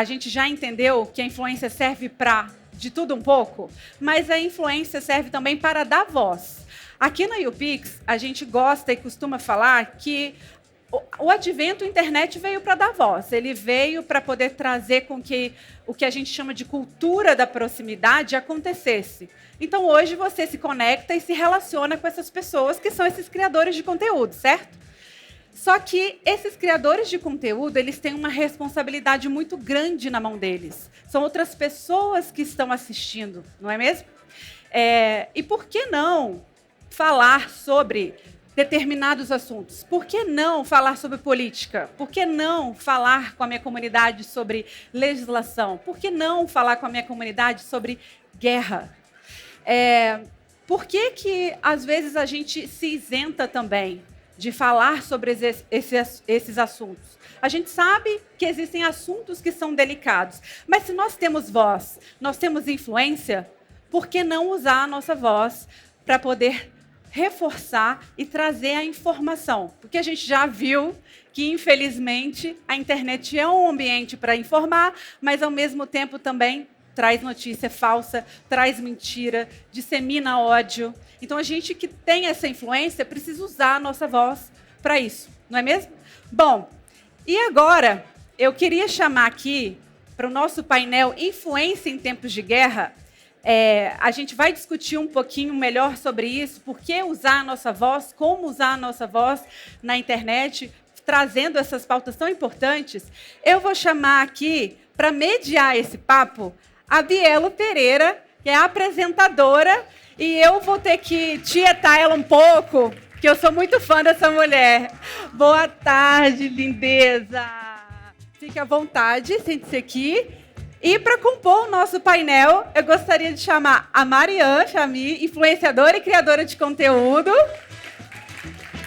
A gente já entendeu que a influência serve para de tudo um pouco, mas a influência serve também para dar voz. Aqui na YouPix, a gente gosta e costuma falar que o advento da internet veio para dar voz. Ele veio para poder trazer com que o que a gente chama de cultura da proximidade acontecesse. Então, hoje, você se conecta e se relaciona com essas pessoas que são esses criadores de conteúdo, certo? Só que esses criadores de conteúdo, eles têm uma responsabilidade muito grande na mão deles. São outras pessoas que estão assistindo, não é mesmo? E por que não falar sobre determinados assuntos? Por que não falar sobre política? Por que não falar com a minha comunidade sobre legislação? Por que não falar com a minha comunidade sobre guerra? Por que, às vezes, a gente se isenta também de falar sobre esses assuntos? A gente sabe que existem assuntos que são delicados, mas se nós temos voz, nós temos influência, por que não usar a nossa voz para poder reforçar e trazer a informação? Porque a gente já viu que, infelizmente, a internet é um ambiente para informar, mas, ao mesmo tempo, também traz notícia falsa, traz mentira, dissemina ódio. Então, a gente que tem essa influência precisa usar a nossa voz para isso, não é mesmo? Bom, e agora eu queria chamar aqui para o nosso painel Influência em Tempos de Guerra. A gente vai discutir um pouquinho melhor sobre isso, por que usar a nossa voz, como usar a nossa voz na internet, trazendo essas pautas tão importantes. Eu vou chamar aqui, para mediar esse papo, a Bielo Pereira, que é a apresentadora, e eu vou ter que tietar ela um pouco, porque eu sou muito fã dessa mulher. Boa tarde, lindeza! Fique à vontade, sente-se aqui. E para compor o nosso painel, eu gostaria de chamar a Marian Chami, influenciadora e criadora de conteúdo,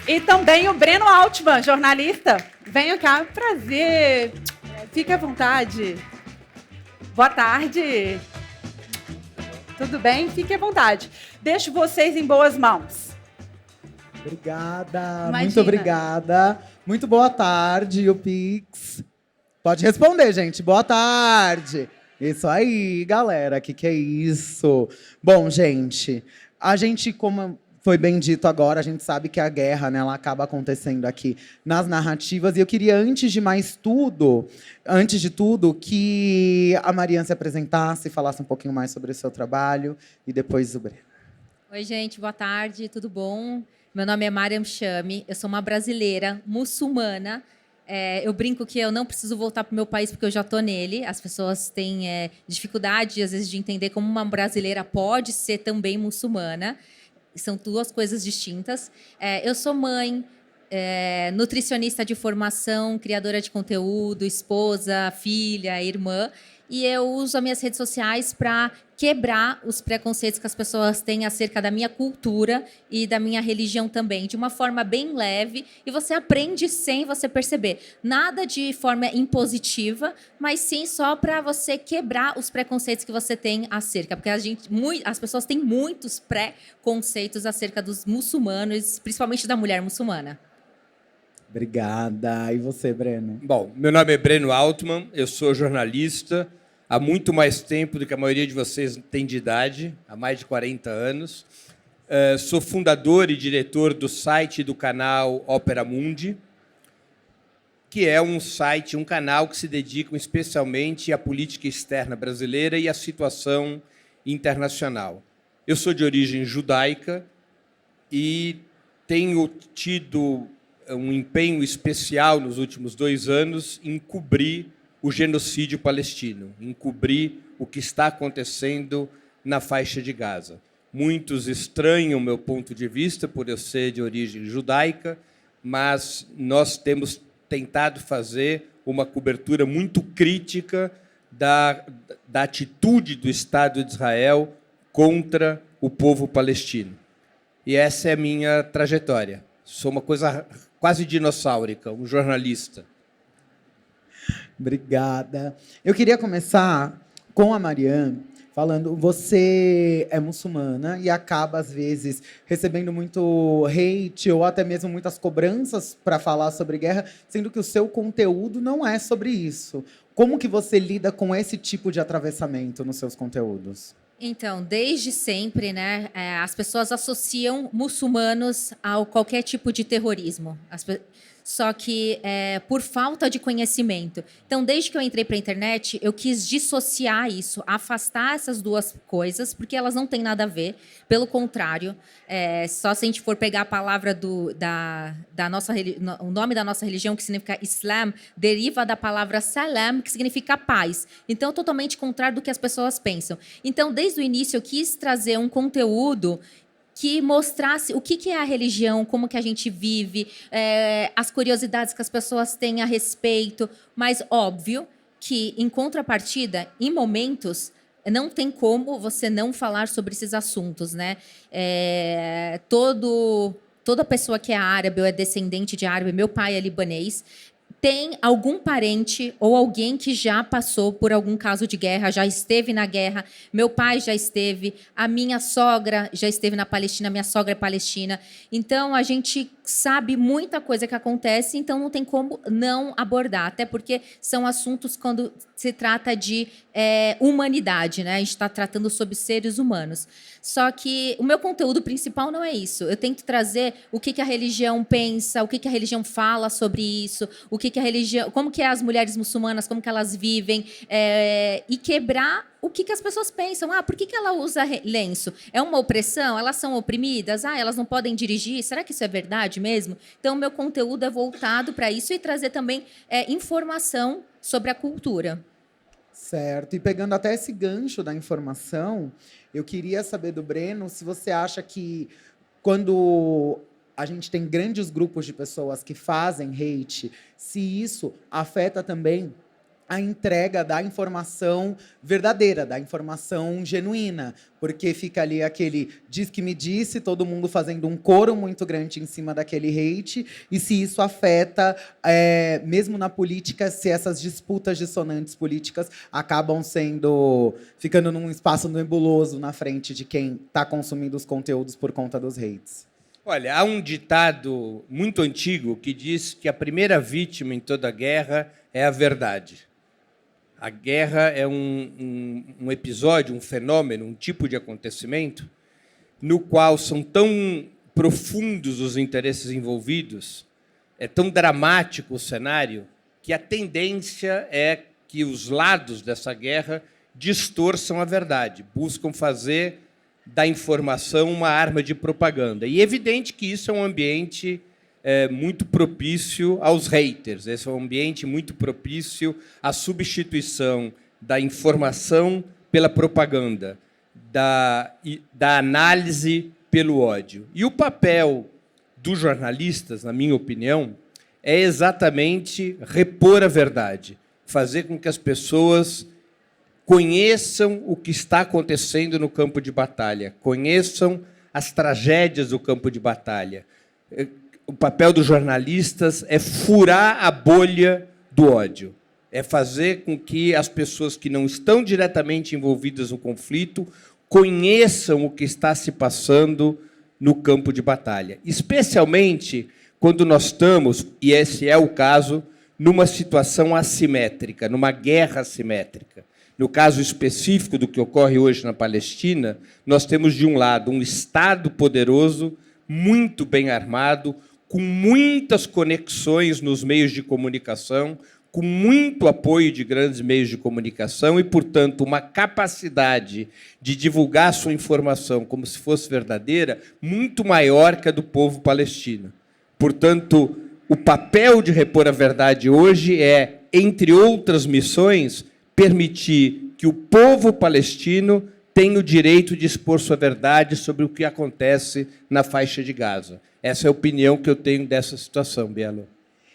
e também o Breno Altman, jornalista. Venha cá, prazer. Fique à vontade. Boa tarde. Tudo bem? Fique à vontade. Deixo vocês em boas mãos. Obrigada, Imagina. muito obrigada. Muito boa tarde, o Pix. Pode responder, gente. Boa tarde. Isso aí, galera. Que é isso? Bom, gente, a gente, como foi bem dito agora, a gente sabe que a guerra, né, ela acaba acontecendo aqui nas narrativas. E eu queria, antes de tudo, que a Marian se apresentasse, falasse um pouquinho mais sobre o seu trabalho, e depois o Breno. Oi, gente, boa tarde, tudo bom? Meu nome é Mariam Chami, eu sou uma brasileira muçulmana. Eu brinco que eu não preciso voltar para o meu país porque eu já estou nele. As pessoas têm dificuldade, às vezes, de entender como uma brasileira pode ser também muçulmana. São duas coisas distintas. Eu sou mãe, nutricionista de formação, criadora de conteúdo, esposa, filha, irmã. E eu uso as minhas redes sociais para quebrar os preconceitos que as pessoas têm acerca da minha cultura e da minha religião também, de uma forma bem leve, e você aprende sem você perceber. Nada de forma impositiva, mas sim só para você quebrar os preconceitos que você tem acerca, porque as pessoas têm muitos preconceitos acerca dos muçulmanos, principalmente da mulher muçulmana. Obrigada. E você, Breno? Bom, meu nome é Breno Altman, eu sou jornalista há muito mais tempo do que a maioria de vocês tem de idade, há mais de 40 anos. Sou fundador e diretor do site e do canal Opera Mundi, que é um site, um canal que se dedica especialmente à política externa brasileira e à situação internacional. Eu sou de origem judaica e tenho tido um empenho especial nos últimos 2 anos em cobrir o genocídio palestino, em cobrir o que está acontecendo na faixa de Gaza. Muitos estranham o meu ponto de vista por eu ser de origem judaica, mas nós temos tentado fazer uma cobertura muito crítica da atitude do Estado de Israel contra o povo palestino. E essa é a minha trajetória. Sou uma coisa quase dinossáurica, um jornalista. Obrigada. Eu queria começar com a Marian, falando, você é muçulmana e acaba, às vezes, recebendo muito hate ou até mesmo muitas cobranças para falar sobre guerra, sendo que o seu conteúdo não é sobre isso. Como que você lida com esse tipo de atravessamento nos seus conteúdos? Então, desde sempre, né, as pessoas associam muçulmanos a qualquer tipo de terrorismo. Só que por falta de conhecimento. Então, desde que eu entrei para a internet, eu quis dissociar isso, afastar essas duas coisas, porque elas não têm nada a ver. Pelo contrário, só se a gente for pegar a palavra da nossa o nome da nossa religião, que significa Islam, deriva da palavra salam, que significa paz. Então, totalmente contrário do que as pessoas pensam. Então, desde o início, eu quis trazer um conteúdo que mostrasse o que é a religião, como que a gente vive, as curiosidades que as pessoas têm a respeito. Mas, óbvio, que, em contrapartida, em momentos, não tem como você não falar sobre esses assuntos, né? Toda pessoa que é árabe ou é descendente de árabe, meu pai é libanês, tem algum parente ou alguém que já passou por algum caso de guerra, já esteve na guerra. Meu pai já esteve, a minha sogra já esteve na Palestina, minha sogra é palestina. Então, a gente sabe muita coisa que acontece, então não tem como não abordar, até porque são assuntos quando se trata de humanidade, né? A gente está tratando sobre seres humanos. Só que o meu conteúdo principal não é isso. Eu tento trazer o que a religião pensa, o que a religião fala sobre isso, o que a religião, como que as mulheres muçulmanas, como que elas vivem, e quebrar o que as pessoas pensam. Por que ela usa lenço? É uma opressão? Elas são oprimidas? Elas não podem dirigir? Será que isso é verdade mesmo? Então, meu conteúdo é voltado para isso e trazer também informação sobre a cultura. Certo. E pegando até esse gancho da informação, eu queria saber do Breno se você acha que quando a gente tem grandes grupos de pessoas que fazem hate, se isso afeta também a entrega da informação verdadeira, da informação genuína, porque fica ali aquele diz que me disse, todo mundo fazendo um coro muito grande em cima daquele hate, e se isso afeta, mesmo na política, se essas disputas dissonantes políticas acabam ficando num espaço nebuloso na frente de quem está consumindo os conteúdos por conta dos hates. Olha, há um ditado muito antigo que diz que a primeira vítima em toda guerra é a verdade. A guerra é um episódio, um fenômeno, um tipo de acontecimento no qual são tão profundos os interesses envolvidos, é tão dramático o cenário, que a tendência é que os lados dessa guerra distorçam a verdade, buscam fazer da informação uma arma de propaganda. E é evidente que isso é um ambiente muito propício aos haters. Esse é um ambiente muito propício à substituição da informação pela propaganda, da análise pelo ódio. E o papel dos jornalistas, na minha opinião, é exatamente repor a verdade, fazer com que as pessoas conheçam o que está acontecendo no campo de batalha, conheçam as tragédias do campo de batalha. O papel dos jornalistas é furar a bolha do ódio, é fazer com que as pessoas que não estão diretamente envolvidas no conflito conheçam o que está se passando no campo de batalha, especialmente quando nós estamos, e esse é o caso, numa situação assimétrica, numa guerra assimétrica. No caso específico do que ocorre hoje na Palestina, nós temos, de um lado, um Estado poderoso, muito bem armado, com muitas conexões nos meios de comunicação, com muito apoio de grandes meios de comunicação e, portanto, uma capacidade de divulgar sua informação como se fosse verdadeira muito maior que a do povo palestino. Portanto, o papel de repor a verdade hoje é, entre outras missões, permitir que o povo palestino tenha o direito de expor sua verdade sobre o que acontece na faixa de Gaza. Essa é a opinião que eu tenho dessa situação, Bielo.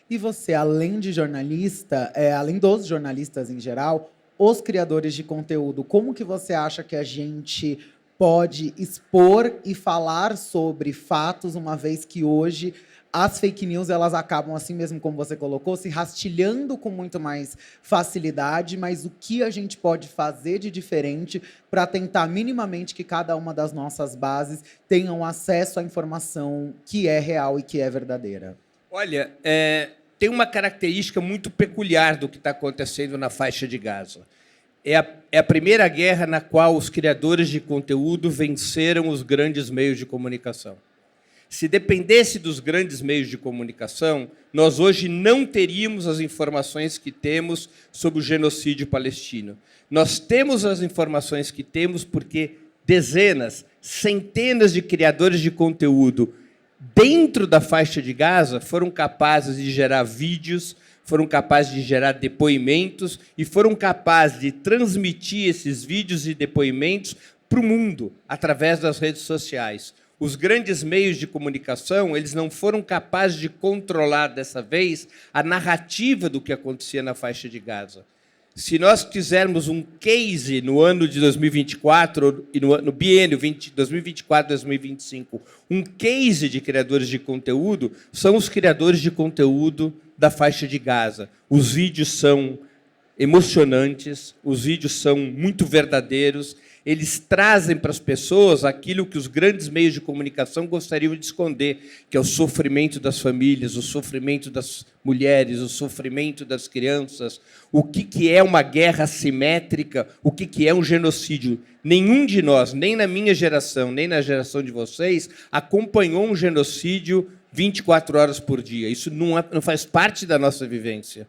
E você, além de jornalista, além dos jornalistas em geral, os criadores de conteúdo, como que você acha que a gente pode expor e falar sobre fatos, uma vez que hoje as fake news, elas acabam, assim mesmo como você colocou, se rastilhando com muito mais facilidade, mas o que a gente pode fazer de diferente para tentar minimamente que cada uma das nossas bases tenham acesso à informação que é real e que é verdadeira? Olha, tem uma característica muito peculiar do que está acontecendo na faixa de Gaza. É a primeira guerra na qual os criadores de conteúdo venceram os grandes meios de comunicação. Se dependesse dos grandes meios de comunicação, nós hoje não teríamos as informações que temos sobre o genocídio palestino. Nós temos as informações que temos porque dezenas, centenas de criadores de conteúdo dentro da faixa de Gaza foram capazes de gerar vídeos, foram capazes de gerar depoimentos e foram capazes de transmitir esses vídeos e depoimentos para o mundo através das redes sociais. Os grandes meios de comunicação, eles não foram capazes de controlar, dessa vez, a narrativa do que acontecia na faixa de Gaza. Se nós quisermos um case no ano de 2024, e no biênio 2024-2025, um case de criadores de conteúdo, são os criadores de conteúdo da faixa de Gaza. Os vídeos são emocionantes, os vídeos são muito verdadeiros, eles trazem para as pessoas aquilo que os grandes meios de comunicação gostariam de esconder, que é o sofrimento das famílias, o sofrimento das mulheres, o sofrimento das crianças, o que é uma guerra assimétrica, o que é um genocídio. Nenhum de nós, nem na minha geração, nem na geração de vocês, acompanhou um genocídio 24 horas por dia. Isso não faz parte da nossa vivência.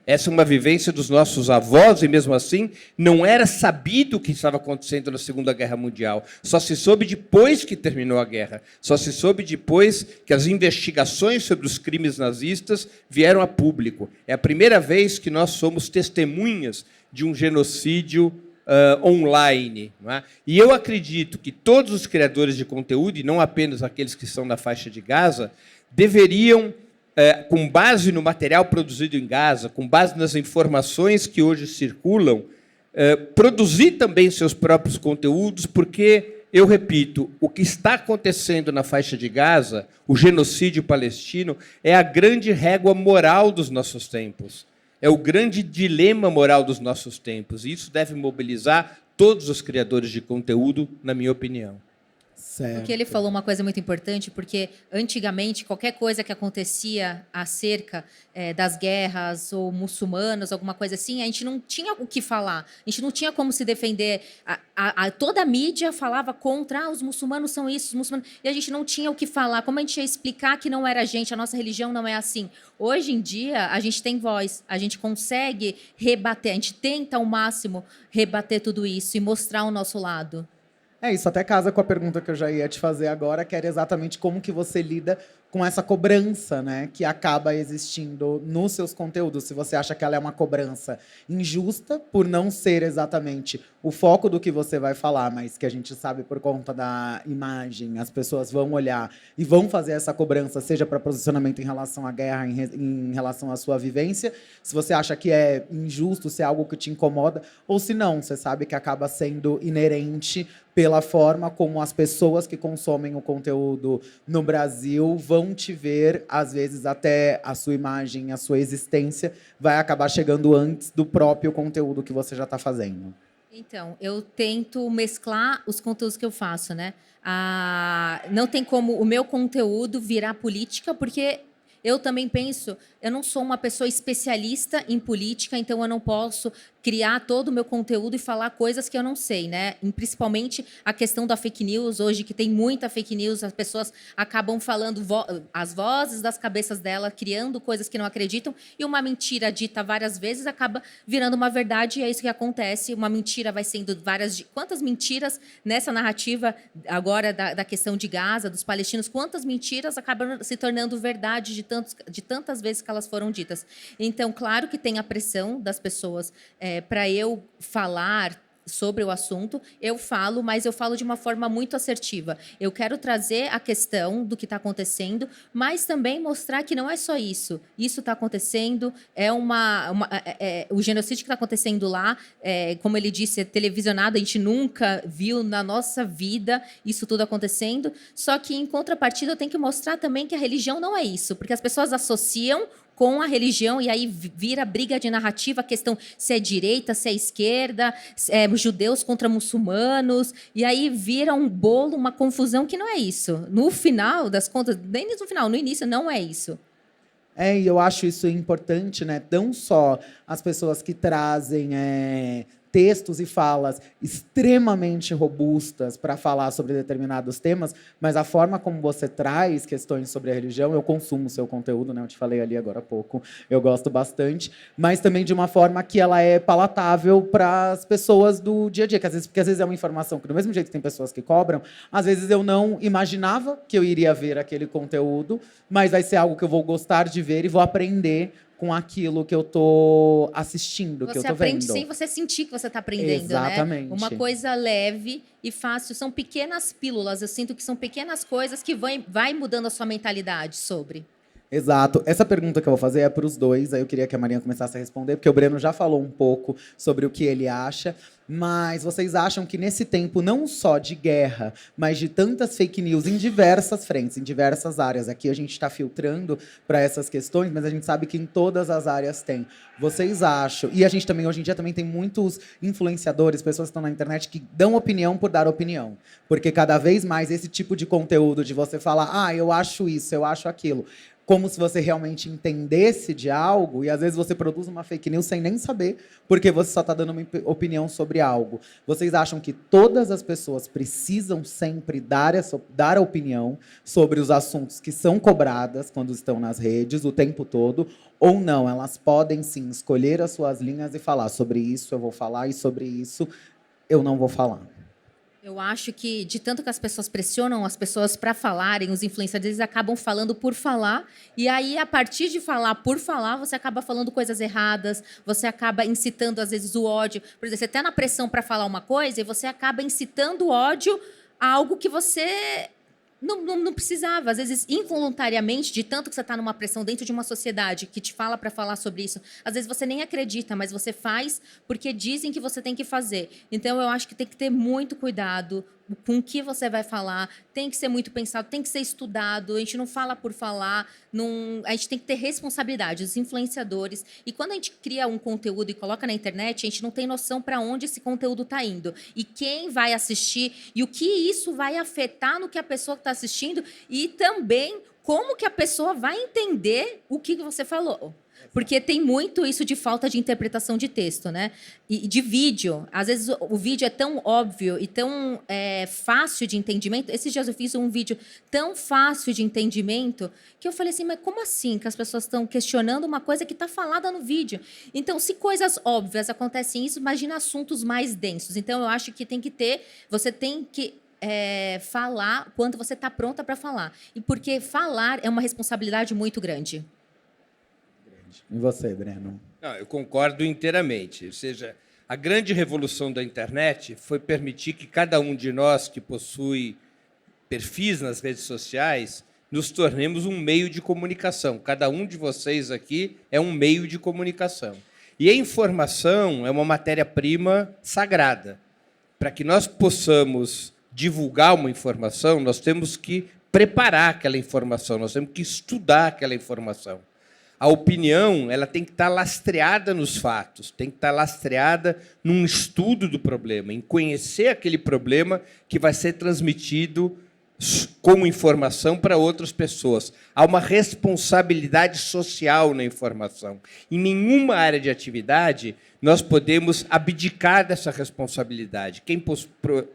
Essa é uma vivência dos nossos avós, e mesmo assim não era sabido o que estava acontecendo na Segunda Guerra Mundial. Só se soube depois que terminou a guerra. Só se soube depois que as investigações sobre os crimes nazistas vieram a público. É a primeira vez que nós somos testemunhas de um genocídio online. Não é? E eu acredito que todos os criadores de conteúdo, e não apenas aqueles que estão na faixa de Gaza, deveriam, com base no material produzido em Gaza, com base nas informações que hoje circulam, produzir também seus próprios conteúdos, porque, eu repito, o que está acontecendo na faixa de Gaza, o genocídio palestino, é a grande régua moral dos nossos tempos. É o grande dilema moral dos nossos tempos. E isso deve mobilizar todos os criadores de conteúdo, na minha opinião. Certo. Porque ele falou uma coisa muito importante, porque antigamente qualquer coisa que acontecia acerca das guerras ou muçulmanos, alguma coisa assim, a gente não tinha o que falar, a gente não tinha como se defender. Toda a mídia falava contra os muçulmanos são isso, os muçulmanos, e a gente não tinha o que falar. Como a gente ia explicar que não era a gente, a nossa religião não é assim? Hoje em dia, a gente tem voz, a gente consegue rebater, a gente tenta ao máximo rebater tudo isso e mostrar o nosso lado. Isso até casa com a pergunta que eu já ia te fazer agora, que era exatamente como que você lida com essa cobrança, né, que acaba existindo nos seus conteúdos. Se você acha que ela é uma cobrança injusta, por não ser exatamente o foco do que você vai falar, mas que a gente sabe por conta da imagem, as pessoas vão olhar e vão fazer essa cobrança, seja para posicionamento em relação à guerra, em relação à sua vivência. Se você acha que é injusto, se é algo que te incomoda, ou se não, você sabe que acaba sendo inerente pela forma como as pessoas que consomem o conteúdo no Brasil vão te ver, às vezes até a sua imagem, a sua existência vai acabar chegando antes do próprio conteúdo que você já está fazendo. Então, eu tento mesclar os conteúdos que eu faço, né? Não tem como o meu conteúdo virar política, porque eu também penso, eu não sou uma pessoa especialista em política, então eu não posso criar todo o meu conteúdo e falar coisas que eu não sei, né? E principalmente a questão da fake news, hoje que tem muita fake news, as pessoas acabam falando as vozes das cabeças dela, criando coisas que não acreditam, e uma mentira dita várias vezes acaba virando uma verdade, e é isso que acontece, uma mentira vai sendo quantas mentiras nessa narrativa agora da questão de Gaza, dos palestinos, quantas mentiras acabam se tornando verdade de tantas vezes que elas foram ditas. Então, claro que tem a pressão das pessoas para eu falar sobre o assunto, eu falo, mas eu falo de uma forma muito assertiva. Eu quero trazer a questão do que está acontecendo, mas também mostrar que não é só isso. Isso está acontecendo, o genocídio que está acontecendo lá, como ele disse, é televisionado, a gente nunca viu na nossa vida isso tudo acontecendo, só que, em contrapartida, eu tenho que mostrar também que a religião não é isso, porque as pessoas associam com a religião, e aí vira briga de narrativa, a questão se é direita, se é esquerda, judeus contra muçulmanos, e aí vira um bolo, uma confusão que não é isso. No final das contas, nem no final, no início, não é isso. E eu acho isso importante, né? Não só as pessoas que trazem textos e falas extremamente robustas para falar sobre determinados temas, mas a forma como você traz questões sobre a religião, eu consumo o seu conteúdo, né? Eu te falei ali agora há pouco, eu gosto bastante, mas também de uma forma que ela é palatável para as pessoas do dia a dia, porque às vezes é uma informação que, do mesmo jeito que tem pessoas que cobram, às vezes eu não imaginava que eu iria ver aquele conteúdo, mas vai ser algo que eu vou gostar de ver e vou aprender com aquilo que eu tô assistindo, que eu tô vendo. Você aprende sem você sentir que você está aprendendo, exatamente, né? Uma coisa leve e fácil. São pequenas pílulas. Eu sinto que são pequenas coisas que vai mudando a sua mentalidade sobre. Exato. Essa pergunta que eu vou fazer é para os dois. Aí eu queria que a Marinha começasse a responder, porque o Breno já falou um pouco sobre o que ele acha. Mas vocês acham que nesse tempo, não só de guerra, mas de tantas fake news em diversas frentes, em diversas áreas, aqui a gente está filtrando para essas questões, mas a gente sabe que em todas as áreas tem. Vocês acham... E a gente também, hoje em dia, também tem muitos influenciadores, pessoas que estão na internet, que dão opinião por dar opinião. Porque cada vez mais esse tipo de conteúdo de você falar, eu acho isso, eu acho aquilo, como se você realmente entendesse de algo, e às vezes você produz uma fake news sem nem saber, porque você só está dando uma opinião sobre algo. Vocês acham que todas as pessoas precisam sempre dar a opinião sobre os assuntos que são cobradas quando estão nas redes o tempo todo, ou não? Elas podem, sim, escolher as suas linhas e falar sobre isso eu vou falar, e sobre isso eu não vou falar. Eu acho que, de tanto que as pessoas pressionam as pessoas para falarem, os influenciadores eles acabam falando por falar, e aí, a partir de falar por falar, você acaba falando coisas erradas, você acaba incitando, às vezes, o ódio. Por exemplo, você está na pressão para falar uma coisa e você acaba incitando o ódio a algo que você não precisava. Às vezes, involuntariamente, de tanto que você está numa pressão dentro de uma sociedade que te fala para falar sobre isso, às vezes você nem acredita, mas você faz porque dizem que você tem que fazer. Então, eu acho que tem que ter muito cuidado com o que você vai falar, tem que ser muito pensado, tem que ser estudado, a gente não fala por falar, a gente tem que ter responsabilidade, os influenciadores. E quando a gente cria um conteúdo e coloca na internet, a gente não tem noção para onde esse conteúdo está indo, e quem vai assistir, e o que isso vai afetar no que a pessoa que está assistindo, e também como que a pessoa vai entender o que você falou. Porque tem muito isso de falta de interpretação de texto, né? E de vídeo. Às vezes o vídeo é tão óbvio e tão fácil de entendimento. Esses dias eu fiz um vídeo tão fácil de entendimento que eu falei assim, mas como assim que as pessoas estão questionando uma coisa que está falada no vídeo? Então, se coisas óbvias acontecem isso, imagina assuntos mais densos. Então, eu acho que você tem que falar quando você está pronta para falar. E porque falar é uma responsabilidade muito grande. E você, Breno? Não, eu concordo inteiramente. Ou seja, a grande revolução da internet foi permitir que cada um de nós que possui perfis nas redes sociais nos tornemos um meio de comunicação. Cada um de vocês aqui é um meio de comunicação. E a informação é uma matéria-prima sagrada. Para que nós possamos divulgar uma informação, nós temos que preparar aquela informação, nós temos que estudar aquela informação. A opinião ela tem que estar lastreada nos fatos, tem que estar lastreada num estudo do problema, em conhecer aquele problema que vai ser transmitido como informação para outras pessoas. Há uma responsabilidade social na informação. Em nenhuma área de atividade nós podemos abdicar dessa responsabilidade. Quem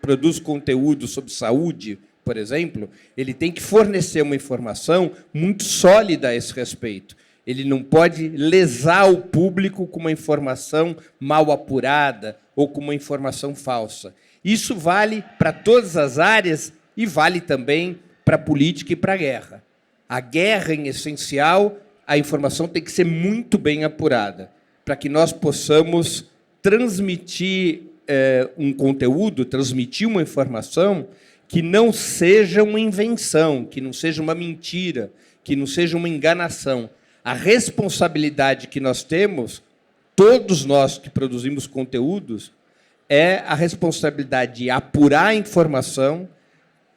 produz conteúdo sobre saúde, por exemplo, ele tem que fornecer uma informação muito sólida a esse respeito. Ele não pode lesar o público com uma informação mal apurada ou com uma informação falsa. Isso vale para todas as áreas e vale também para a política e para a guerra. A guerra, em essencial, a informação tem que ser muito bem apurada, para que nós possamos transmitir um conteúdo, transmitir uma informação que não seja uma invenção, que não seja uma mentira, que não seja uma enganação. A responsabilidade que nós temos, todos nós que produzimos conteúdos, é a responsabilidade de apurar a informação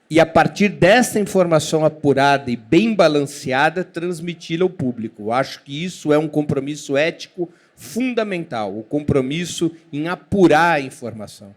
e, a partir dessa informação apurada e bem balanceada, transmiti-la ao público. Eu acho que isso é um compromisso ético fundamental, o compromisso em apurar a informação.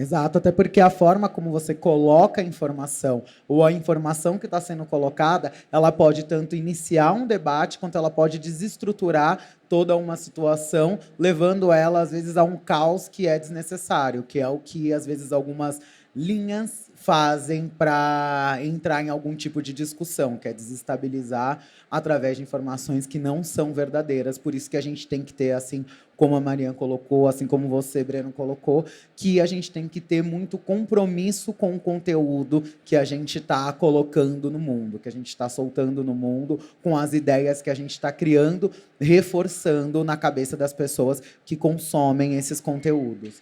Exato, até porque a forma como você coloca a informação ou a informação que está sendo colocada, ela pode tanto iniciar um debate quanto ela pode desestruturar toda uma situação, levando ela, às vezes, a um caos que é desnecessário, que é o que, às vezes, algumas linhas fazem para entrar em algum tipo de discussão, que é desestabilizar através de informações que não são verdadeiras. Por isso que a gente tem que ter, assim como a Mariana colocou, assim como você, Breno, colocou, que a gente tem que ter muito compromisso com o conteúdo que a gente está colocando no mundo, que a gente está soltando no mundo, com as ideias que a gente está criando, reforçando na cabeça das pessoas que consomem esses conteúdos.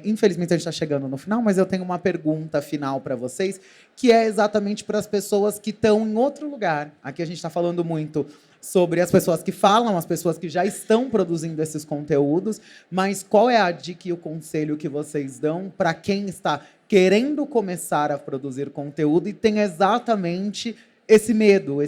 Infelizmente, a gente está chegando no final, mas eu tenho uma pergunta final para vocês, que é exatamente para as pessoas que estão em outro lugar. Aqui a gente está falando muito sobre as pessoas que falam, as pessoas que já estão produzindo esses conteúdos, mas qual é a dica e o conselho que vocês dão para quem está querendo começar a produzir conteúdo e tem exatamente esse medo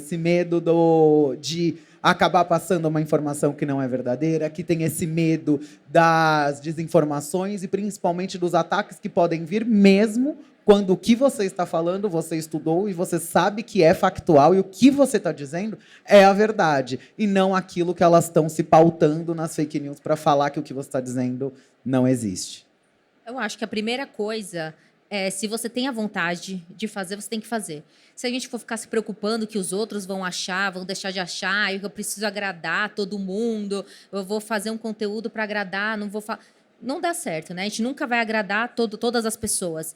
de acabar passando uma informação que não é verdadeira, que tem esse medo das desinformações e principalmente dos ataques que podem vir mesmo quando o que você está falando, você estudou e você sabe que é factual e o que você está dizendo é a verdade e não aquilo que elas estão se pautando nas fake news para falar que o que você está dizendo não existe. Eu acho que a primeira coisa é, se você tem a vontade de fazer, você tem que fazer. Se a gente for ficar se preocupando que os outros vão achar, vão deixar de achar, eu preciso agradar todo mundo, eu vou fazer um conteúdo para agradar, não dá certo, né? A gente nunca vai agradar todas as pessoas.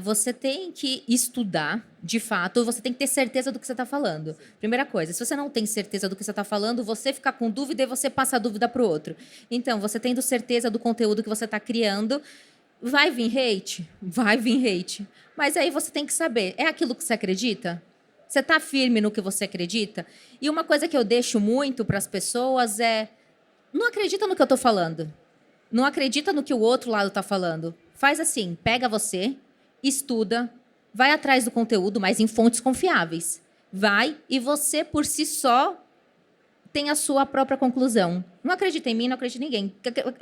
Você tem que estudar, de fato, você tem que ter certeza do que você está falando. Primeira coisa, se você não tem certeza do que você está falando, você fica com dúvida e você passa a dúvida para o outro. Então, você tendo certeza do conteúdo que você está criando, vai vir hate? Vai vir hate. Mas aí você tem que saber, é aquilo que você acredita? Você está firme no que você acredita? E uma coisa que eu deixo muito para as pessoas é, não acredita no que eu estou falando. Não acredita no que o outro lado está falando. Faz assim, pega você, estuda, vai atrás do conteúdo, mas em fontes confiáveis. Vai e você, por si só, tem a sua própria conclusão. Não acredita em mim, não acredita em ninguém.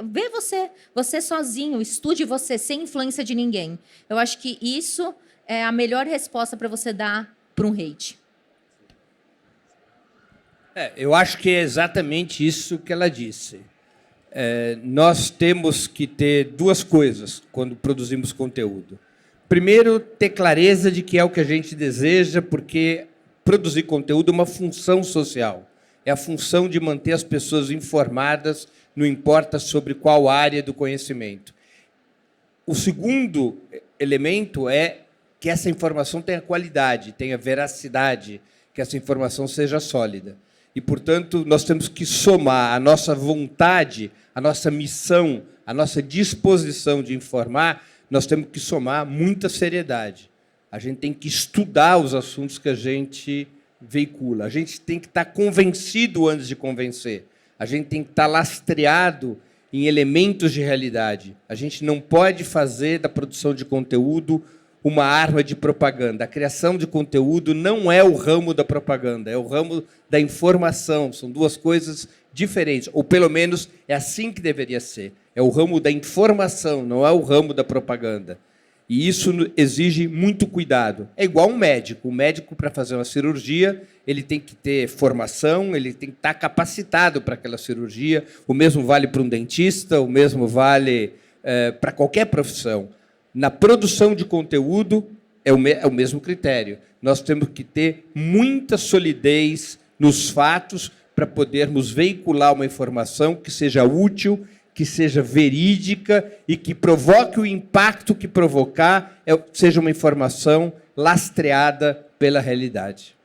Vê você sozinho, estude você, sem influência de ninguém. Eu acho que isso é a melhor resposta para você dar para um hate. Eu acho que é exatamente isso que ela disse. Nós temos que ter duas coisas quando produzimos conteúdo. Primeiro, ter clareza de que é o que a gente deseja, porque produzir conteúdo é uma função social. É a função de manter as pessoas informadas, não importa sobre qual área do conhecimento. O segundo elemento é que essa informação tenha qualidade, tenha veracidade, que essa informação seja sólida. E, portanto, nós temos que somar a nossa vontade, a nossa missão, a nossa disposição de informar, nós temos que somar muita seriedade. A gente tem que estudar os assuntos que a gente veicula. A gente tem que estar convencido antes de convencer. A gente tem que estar lastreado em elementos de realidade. A gente não pode fazer da produção de conteúdo uma arma de propaganda. A criação de conteúdo não é o ramo da propaganda, é o ramo da informação. São duas coisas diferentes, ou pelo menos é assim que deveria ser. É o ramo da informação, não é o ramo da propaganda. E isso exige muito cuidado. É igual um médico. O médico, para fazer uma cirurgia, ele tem que ter formação, ele tem que estar capacitado para aquela cirurgia. O mesmo vale para um dentista, o mesmo vale para qualquer profissão. Na produção de conteúdo, é o mesmo critério. Nós temos que ter muita solidez nos fatos para podermos veicular uma informação que seja útil, que seja verídica e que provoque o impacto que provocar, seja uma informação lastreada pela realidade.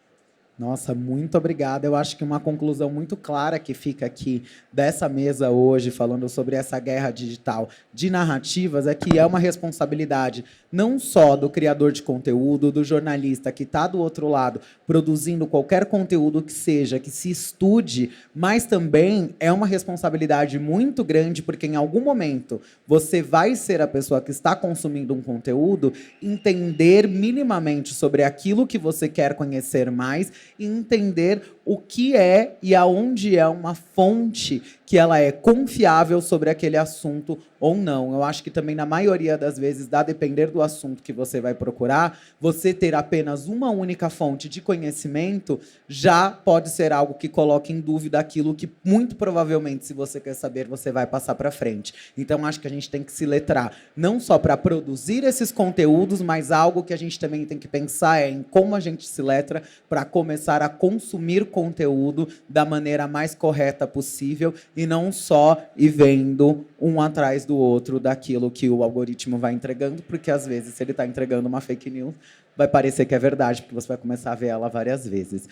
Nossa, muito obrigada. Eu acho que uma conclusão muito clara que fica aqui dessa mesa hoje, falando sobre essa guerra digital de narrativas, é que é uma responsabilidade não só do criador de conteúdo, do jornalista que está do outro lado, produzindo qualquer conteúdo que seja, que se estude, mas também é uma responsabilidade muito grande, porque em algum momento você vai ser a pessoa que está consumindo um conteúdo, entender minimamente sobre aquilo que você quer conhecer mais e entender o que é e aonde é uma fonte que ela é confiável sobre aquele assunto ou não. Eu acho que também, na maioria das vezes, a depender do assunto que você vai procurar, você ter apenas uma única fonte de conhecimento já pode ser algo que coloque em dúvida aquilo que, muito provavelmente, se você quer saber, você vai passar para frente. Então, acho que a gente tem que se letrar, não só para produzir esses conteúdos, mas algo que a gente também tem que pensar em como a gente se letra para começar a consumir conteúdo da maneira mais correta possível e não só ir vendo um atrás do outro daquilo que o algoritmo vai entregando, porque às vezes, se ele está entregando uma fake news, vai parecer que é verdade, porque você vai começar a ver ela várias vezes.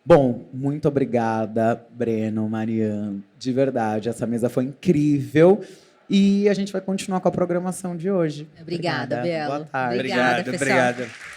Bom, muito obrigada, Breno, Mariane. De verdade, essa mesa foi incrível. E a gente vai continuar com a programação de hoje. Obrigada, Belo. Boa tarde. Obrigada, pessoal. Obrigado.